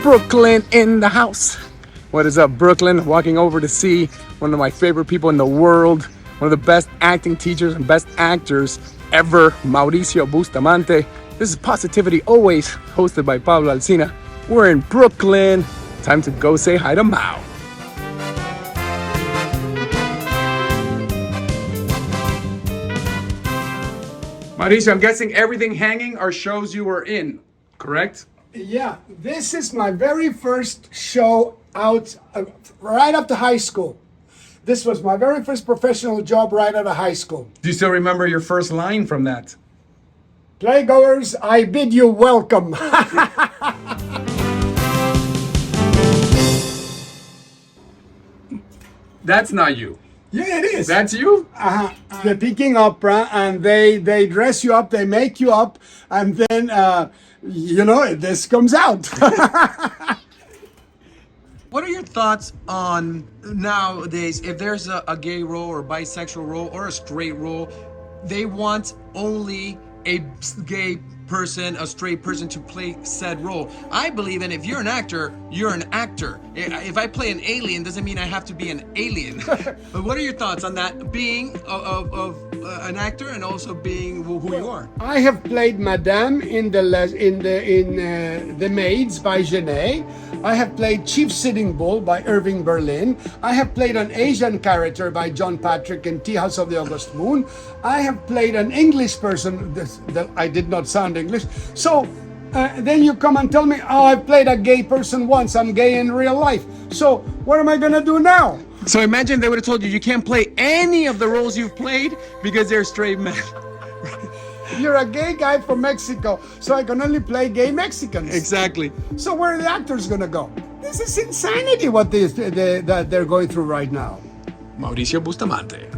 Brooklyn in the house. What is up, Brooklyn? Walking over to see one of my favorite people in the world, one of the best acting teachers and best actors ever, Mauricio Bustamante. This is Positivity Always, hosted by Pablo Alsina. We're in Brooklyn. Time to go say hi to Mau. Mauricio, I'm guessing everything hanging are shows you were in, correct? Yeah, this is my very first show out right after high school. This was my very first professional job right out of high school. Do you still remember your first line from that? Playgoers, I bid you welcome. That's not you. Yeah, it is. That's you? The Peking Opera, and they dress you up, they make you up, and then, this comes out. What are your thoughts on nowadays, if there's a gay role or bisexual role or a straight role, they want only a gay person, a straight person to play said role? I believe in if you're an actor, you're an actor. If I play an alien, doesn't mean I have to be an alien. But what are your thoughts on that, being of an actor and also being who you are? I have played Madame in The Maids by Genet. I have played Chief Sitting Bull by Irving Berlin. I have played an Asian character by John Patrick in Tea House of the August Moon. I have played an English person that I did not sound English. So then you come and tell me, oh, I played a gay person once. I'm gay in real life. So what am I gonna do now? So imagine they would have told you can't play any of the roles you've played because they're straight men. You're a gay guy from Mexico, so I can only play gay Mexicans. Exactly. So where are the actors gonna go? This is insanity what that they're going through right now. Mauricio Bustamante.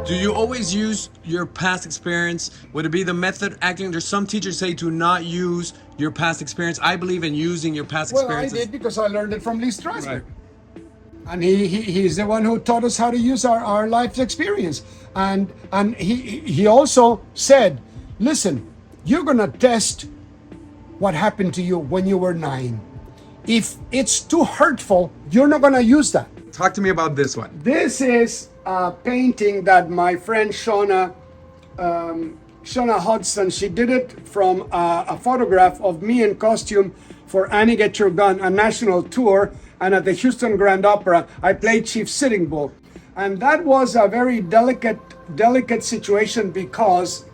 Do you always use your past experience? Would it be the method acting? There's some teachers say to not use your past experience. I believe in using your past experiences. Well, I did because I learned it from Lee Strasberg. Right. And he's the one who taught us how to use our life's experience. And he also said, listen, you're gonna test what happened to you when you were 9. If it's too hurtful, you're not gonna use that. Talk to me about this one. This is a painting that my friend Shauna Hudson, she did it from a photograph of me in costume for Annie Get Your Gun, a national tour. And at the Houston Grand Opera, I played Chief Sitting Bull. And that was a very delicate situation because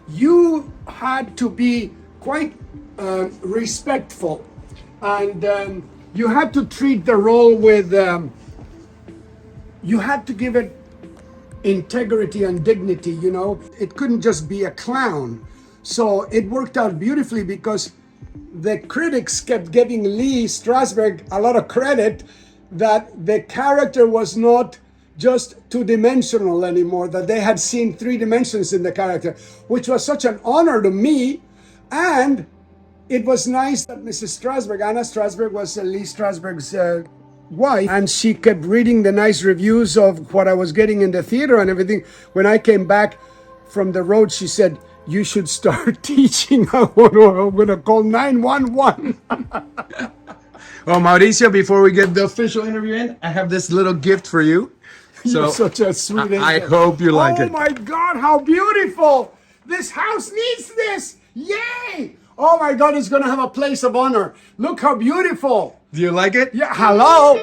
you had to be quite respectful. And you had to treat the role with, you had to give it integrity and dignity, you know? It couldn't just be a clown. So it worked out beautifully because the critics kept giving Lee Strasberg a lot of credit that the character was not just two-dimensional anymore, that they had seen 3 dimensions in the character, which was such an honor to me. And it was nice that Mrs. Strasberg, Anna Strasberg, was Lee Strasberg's wife, and she kept reading the nice reviews of what I was getting in the theater and everything. When I came back from the road, she said, you should start teaching. I'm gonna call 911. Well, Mauricio, before we get the official interview in, I have this little gift for you. You're such a sweet angel. I hope you like it. Oh my God, how beautiful! This house needs this! Yay! Oh my God, it's gonna have a place of honor. Look how beautiful! Do you like it? Yeah, hello!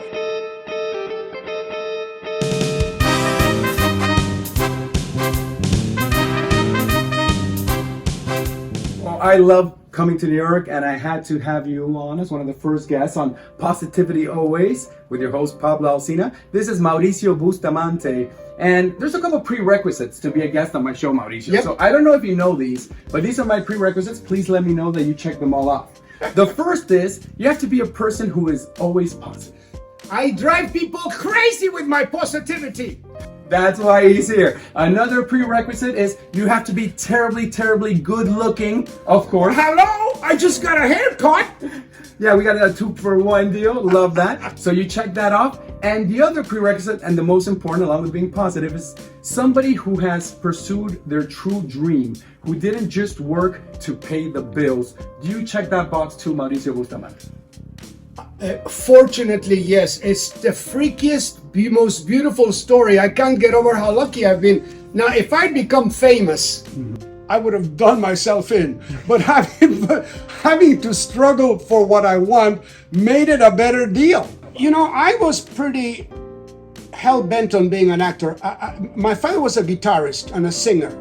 I love coming to New York, and I had to have you on as one of the first guests on Positivity Always with your host Pablo Alsina. This is Mauricio Bustamante, and there's a couple prerequisites to be a guest on my show, Mauricio. Yep. So I don't know if you know these, but these are my prerequisites. Please let me know that you check them all off. The first is you have to be a person who is always positive. I drive people crazy with my positivity. That's why he's here. Another prerequisite is you have to be terribly, terribly good looking, of course. Hello? I just got a haircut. Yeah, we got a 2-for-1 deal. Love that. So you check that off. And the other prerequisite, and the most important along with being positive, is somebody who has pursued their true dream, who didn't just work to pay the bills. Do you check that box too, Mauricio Bustamante? Fortunately, yes. It's the freakiest, most beautiful story. I can't get over how lucky I've been. Now, if I'd become famous, I would have done myself in. But having to struggle for what I want made it a better deal. You know, I was pretty hell-bent on being an actor. My father was a guitarist and a singer.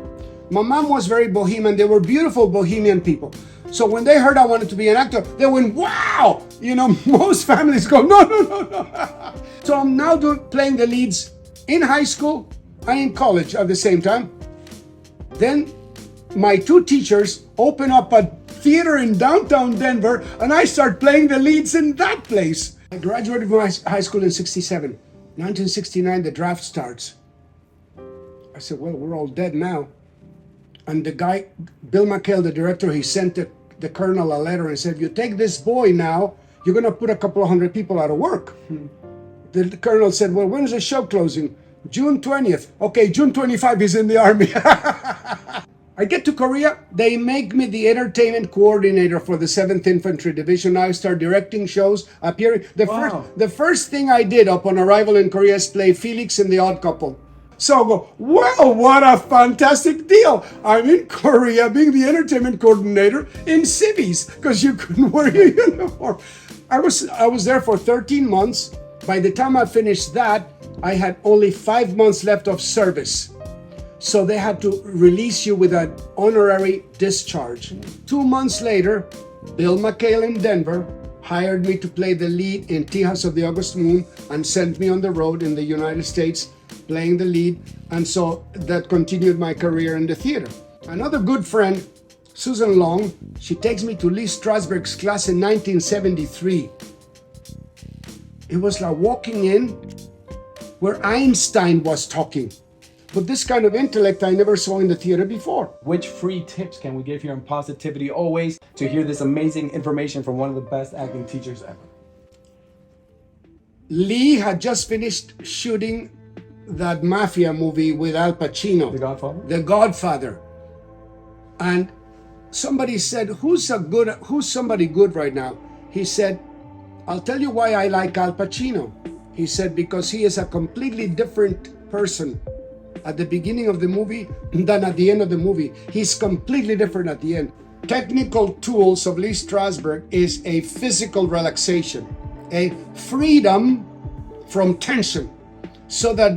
My mom was very bohemian. They were beautiful bohemian people. So when they heard I wanted to be an actor, they went, wow! You know, most families go, no, no, no, no. So I'm now playing the leads in high school and in college at the same time. Then my two teachers open up a theater in downtown Denver, and I start playing the leads in that place. I graduated from high school in 67. 1969, the draft starts. I said, well, we're all dead now. And the guy, Bill McHale, the director, he sent the colonel a letter and said, you take this boy now, you're going to put a couple of hundred people out of work. The colonel said, well, when is the show closing? June 20th. Okay, June 25, he's in the army. I get to Korea, they make me the entertainment coordinator for the 7th Infantry Division. I start directing shows, appearing. The first thing I did upon arrival in Korea is play Felix in The Odd Couple. So I go, well, what a fantastic deal. I'm in Korea being the entertainment coordinator in civies because you couldn't wear your uniform. I was there for 13 months. By the time I finished that, I had only 5 months left of service. So they had to release you with an honorary discharge. 2 months later, Bill McHale in Denver hired me to play the lead in Tejas of the August Moon and sent me on the road in the United States playing the lead. And so that continued my career in the theater. Another good friend, Susan Long, she takes me to Lee Strasberg's class in 1973. It was like walking in where Einstein was talking. But this kind of intellect I never saw in the theater before. Which free tips can we give here on Positivity Always to hear this amazing information from one of the best acting teachers ever? Lee had just finished shooting that mafia movie with Al Pacino. The Godfather? The Godfather. And somebody said, who's somebody good right now? He said, I'll tell you why I like Al Pacino. He said, because he is a completely different person at the beginning of the movie than at the end of the movie. He's completely different at the end. Technical tools of Lee Strasberg is a physical relaxation, a freedom from tension, so that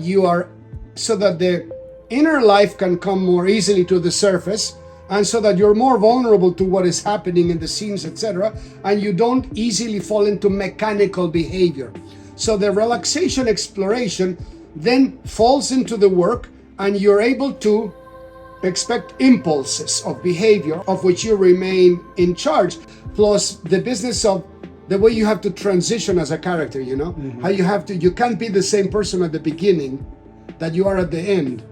the inner life can come more easily to the surface, and so that you're more vulnerable to what is happening in the scenes, etc., and you don't easily fall into mechanical behavior. So the relaxation exploration then falls into the work, and you're able to expect impulses of behavior of which you remain in charge, plus the business of the way you have to transition as a character, you know? Mm-hmm. How you can't be the same person at the beginning that you are at the end.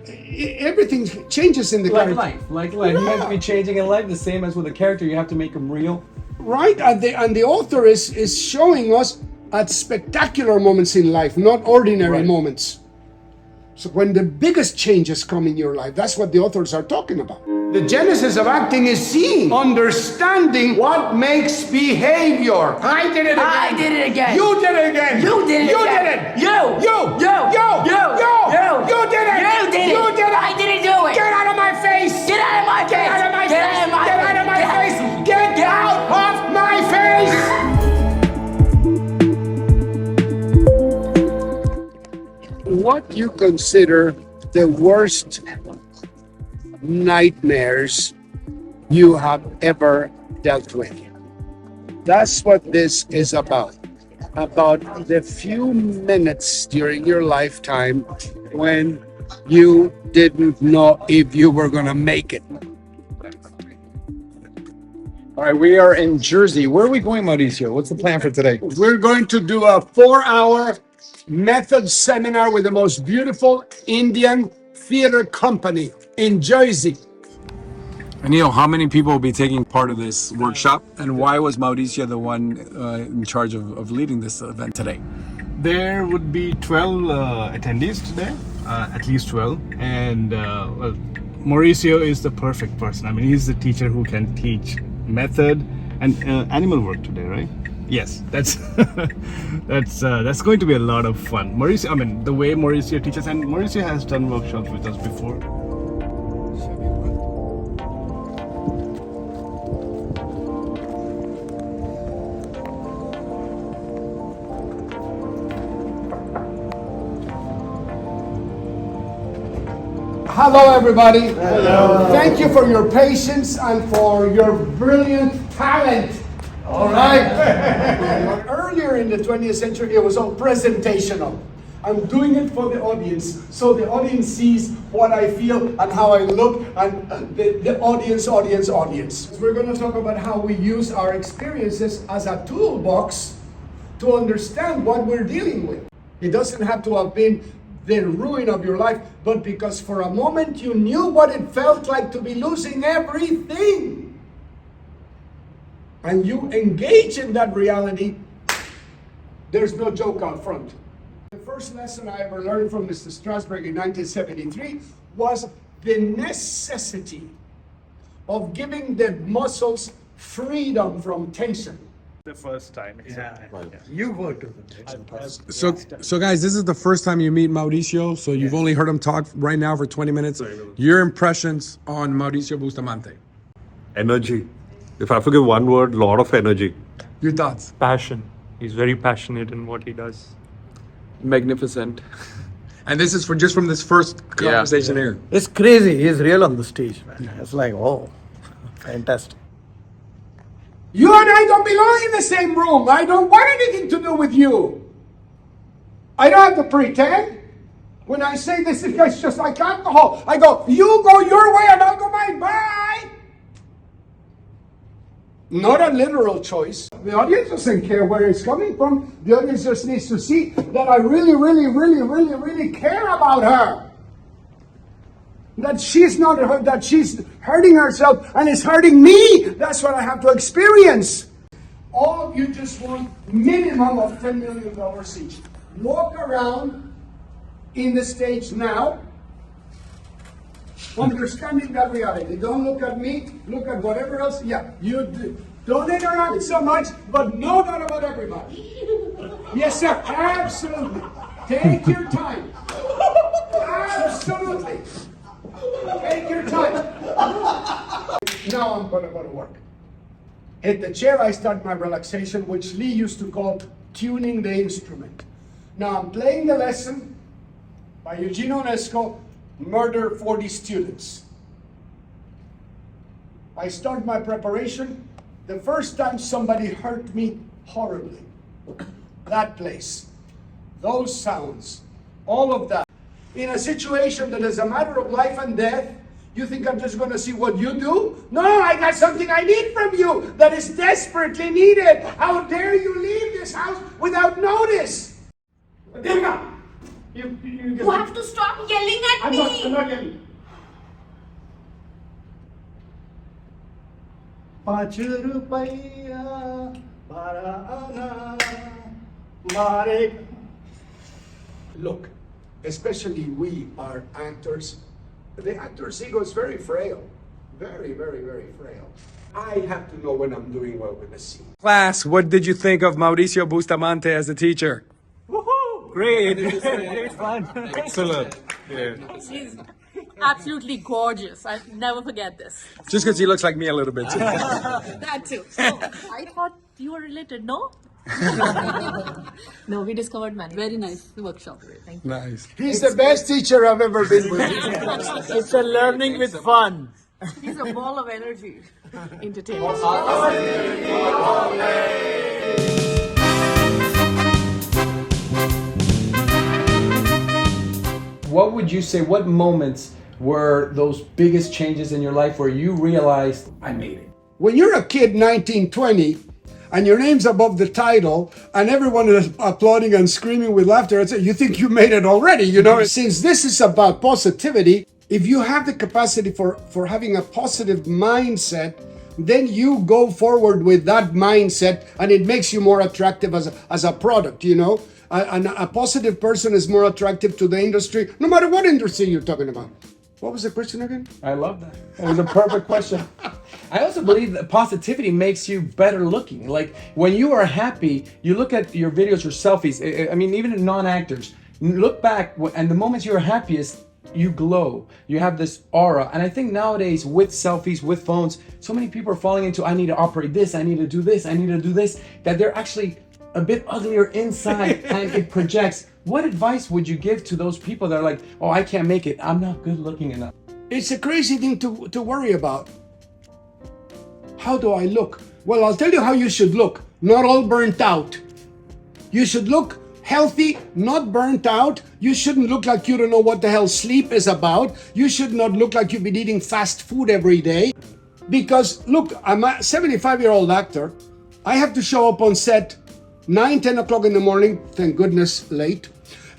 Everything changes in the character. Like life. Yeah. You have to be changing in life the same as with a character. You have to make them real. Right, and the author is showing us at spectacular moments in life, not ordinary moments. So when the biggest changes come in your life, that's what the authors are talking about. The genesis of acting is seeing, understanding what makes behavior. I did it again. I did it again. You did it again. You did it You again. did it. You. You did it. You did it. You did it. I didn't do it. Get out of my face. Get out of my face. Get out of my Get face. out of my Get out of my face. Get out of my face. What you consider the worst nightmares you have ever dealt with? That's what this is about. About the few minutes during your lifetime when you didn't know if you were going to make it. All right, we are in Jersey. Where are we going, Mauricio? What's the plan for today? We're going to do a 4-hour method seminar with the most beautiful Indian theater company in Jersey. Anil, how many people will be taking part of this workshop? And why was Mauricio the one in charge of leading this event today? There would be 12 attendees today, at least 12. And well, Mauricio is the perfect person. I mean, he's the teacher who can teach method and animal work today, right? Yes, that's that's going to be a lot of fun. Mauricio, I mean, the way Mauricio teaches, and Mauricio has done workshops with us before. Hello, everybody. Hello. Thank you for your patience and for your brilliant talent. All right. Earlier in the 20th century, it was all presentational. I'm doing it for the audience, so the audience sees what I feel and how I look, and the audience. We're going to talk about how we use our experiences as a toolbox to understand what we're dealing with. It doesn't have to have been the ruin of your life, but because for a moment you knew what it felt like to be losing everything. And you engage in that reality, there's no joke out front. The first lesson I ever learned from Mr. Strasberg in 1973 was the necessity of giving the muscles freedom from tension. The first time. You go to So guys, this is the first time you meet Mauricio, so you've only heard him talk right now for 20 minutes. Your impressions on Mauricio Bustamante? Energy. If I have to give one word, lot of energy. Your thoughts? Passion. He's very passionate in what he does. Magnificent. And this is for just from this first conversation here. It's crazy. He's real on the stage, man. It's like, oh, fantastic. You and I don't belong in the same room. I don't want anything to do with you. I don't have to pretend. When I say this, it's just like alcohol. I go, you go your way and I'll go mine. Bye. Not a literal choice. The audience doesn't care where it's coming from. The audience just needs to see that I really care about her. That she's not hurt, that she's hurting herself and is hurting me. That's what I have to experience. All of you just want minimum of $10 million each. Walk around in the stage now, understanding that reality. Don't look at me, look at whatever else. Yeah, you do. Don't interact so much, but know that about everybody. Yes, sir, absolutely. Take your time. Absolutely. Take your time. Now I'm going to go to work. At the chair, I start my relaxation, which Lee used to call tuning the instrument. Now I'm playing the lesson by Eugene Onesco, Murder 40 Students. I start my preparation. The first time somebody hurt me horribly. That place, those sounds, all of that. In a situation that is a matter of life and death, you think I'm just going to see what you do? No, I got something I need from you that is desperately needed. How dare you leave this house without notice? You have to stop yelling at me. I'm not yelling. Look, especially we are actors. The actor's ego is very frail. Very frail. I have to know when I'm doing well with the scene. Class, what did you think of Mauricio Bustamante as a teacher? Great. It's fun. Excellent. Yeah. He's absolutely gorgeous. I'll never forget this. Just because he looks like me a little bit too. That too. So, I thought you were related, no? No, we discovered many. Very nice workshop. Thank you. Nice. He's the best teacher I've ever been with. It's a learning with fun. He's a ball of energy. Entertainment. What would you say, what moments were those biggest changes in your life where you realized, I made it? When you're a kid, 19, 20, and your name's above the title, and everyone is applauding and screaming with laughter, you think you made it already, you know? Since this is about positivity, if you have the capacity for having a positive mindset, then you go forward with that mindset, and it makes you more attractive as a product, you know? a positive person is more attractive to the industry, no matter what industry you're talking about. What was the question again? I love that. It was a perfect question. I also believe that positivity makes you better looking. Like when you are happy, you look at your videos, your selfies. I mean, even non-actors, look back and the moments you're happiest, you glow. You have this aura. And I think nowadays with selfies, with phones, so many people are falling into, I need to operate this, I need to do this, I need to do this, that they're actually a bit uglier inside and it projects. What advice would you give to those people that are like, oh, I can't make it, I'm not good looking enough? It's a crazy thing to worry about. How do I look? Well, I'll tell you how you should look. Not all burnt out. You should look healthy, not burnt out. You shouldn't look like you don't know what the hell sleep is about. You should not look like you've been eating fast food every day. Because look, I'm a 75-year-old actor. I have to show up on set 9, 10 o'clock in the morning, thank goodness late.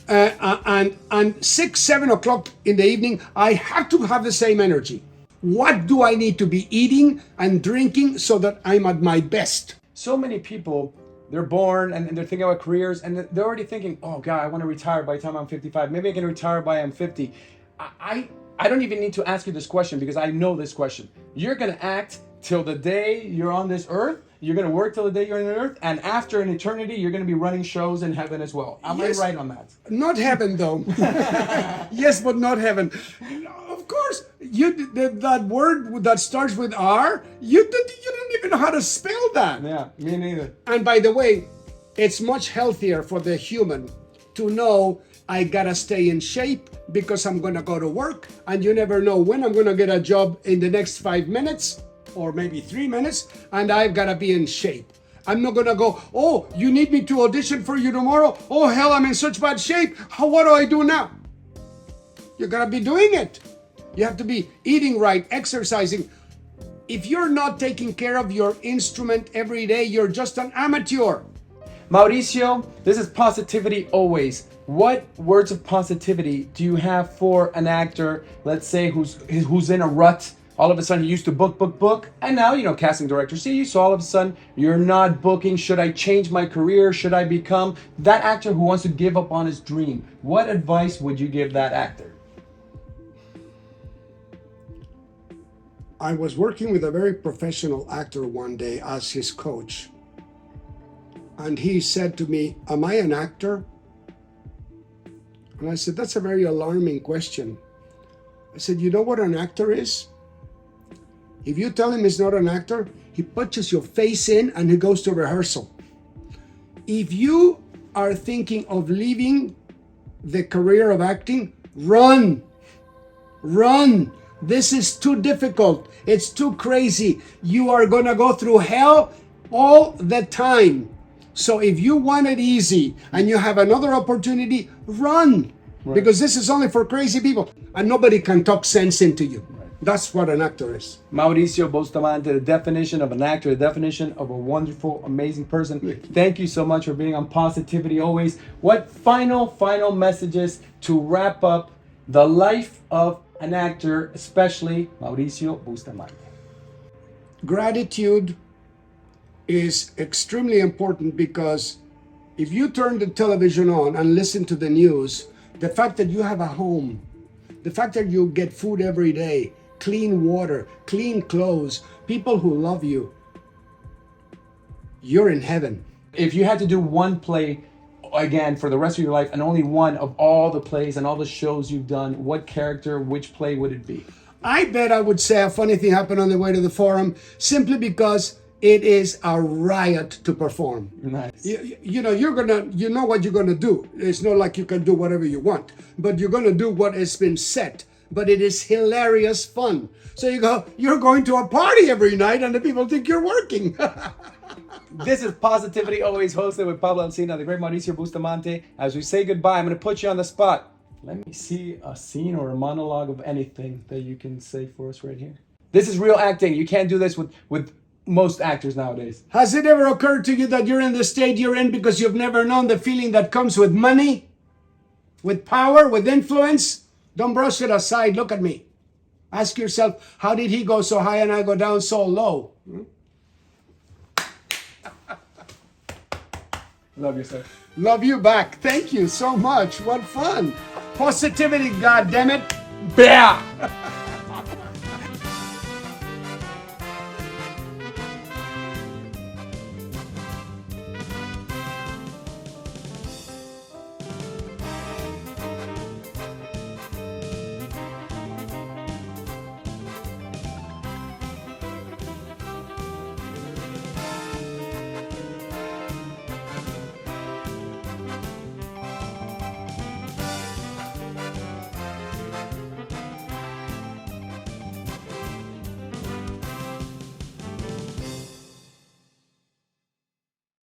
And 6, 7 o'clock in the evening, I have to have the same energy. What do I need to be eating and drinking so that I'm at my best? So many people, they're born and they're thinking about careers and they're already thinking, oh God, I want to retire by the time I'm 55. Maybe I can retire by I'm 50. I don't even need to ask you this question because I know this question. You're going to act till the day you're on this earth. You're going to work till the day you're on the earth. And after an eternity, you're going to be running shows in heaven as well. Am I right on that? Not heaven, though. Yes, but not heaven. Of course, that word that starts with R, you don't even know how to spell that. Yeah, me neither. And by the way, it's much healthier for the human to know I gotta stay in shape because I'm gonna go to work and you never know when I'm gonna get a job in the next 5 minutes or maybe 3 minutes and I've gotta be in shape. I'm not gonna go, oh, you need me to audition for you tomorrow? Oh, hell, I'm in such bad shape. What do I do now? You gotta be doing it. You have to be eating right, exercising. If you're not taking care of your instrument every day, you're just an amateur. Mauricio, this is Positivity Always. What words of positivity do you have for an actor, let's say, who's in a rut? All of a sudden, he used to book, and now, casting directors see you, so all of a sudden, you're not booking. Should I change my career? Should I become that actor who wants to give up on his dream? What advice would you give that actor? I was working with a very professional actor one day as his coach. And he said to me, am I an actor? And I said, that's a very alarming question. I said, you know what an actor is? If you tell him he's not an actor, he punches your face in and he goes to rehearsal. If you are thinking of leaving the career of acting, run. This is too difficult. It's too crazy. You are gonna go through hell all the time. So if you want it easy and you have another opportunity, run. Right. Because this is only for crazy people and nobody can talk sense into you. Right. That's what an actor is. Mauricio Bustamante, the definition of an actor, the definition of a wonderful, amazing person. Thank you so much for being on Positivity Always. What final messages to wrap up the life of an actor, especially Mauricio Bustamante? Gratitude is extremely important because if you turn the television on and listen to the news, the fact that you have a home, the fact that you get food every day, clean water, clean clothes, people who love you, you're in heaven. If you had to do one play again for the rest of your life and only one of all the plays and all the shows you've done, what character, which play would it be? I bet I would say a funny thing happened on the way to the forum simply because it is a riot to perform. Nice. You know what you're gonna do. It's not like you can do whatever you want, but you're gonna do what has been set. But it is hilarious fun. So you're going to a party every night and the people think you're working. This is Positivity Always, hosted with Pablo Alsina, the great Mauricio Bustamante. As we say goodbye, I'm gonna put you on the spot. Let me see a scene or a monologue of anything that you can say for us right here. This is real acting. You can't do this with most actors nowadays. Has it ever occurred to you that you're in the state you're in because you've never known the feeling that comes with money, with power, with influence? Don't brush it aside. Look at me. Ask yourself, how did he go so high and I go down so low? Love you, sir. Love you back. Thank you so much. What fun. Positivity, goddammit. Yeah.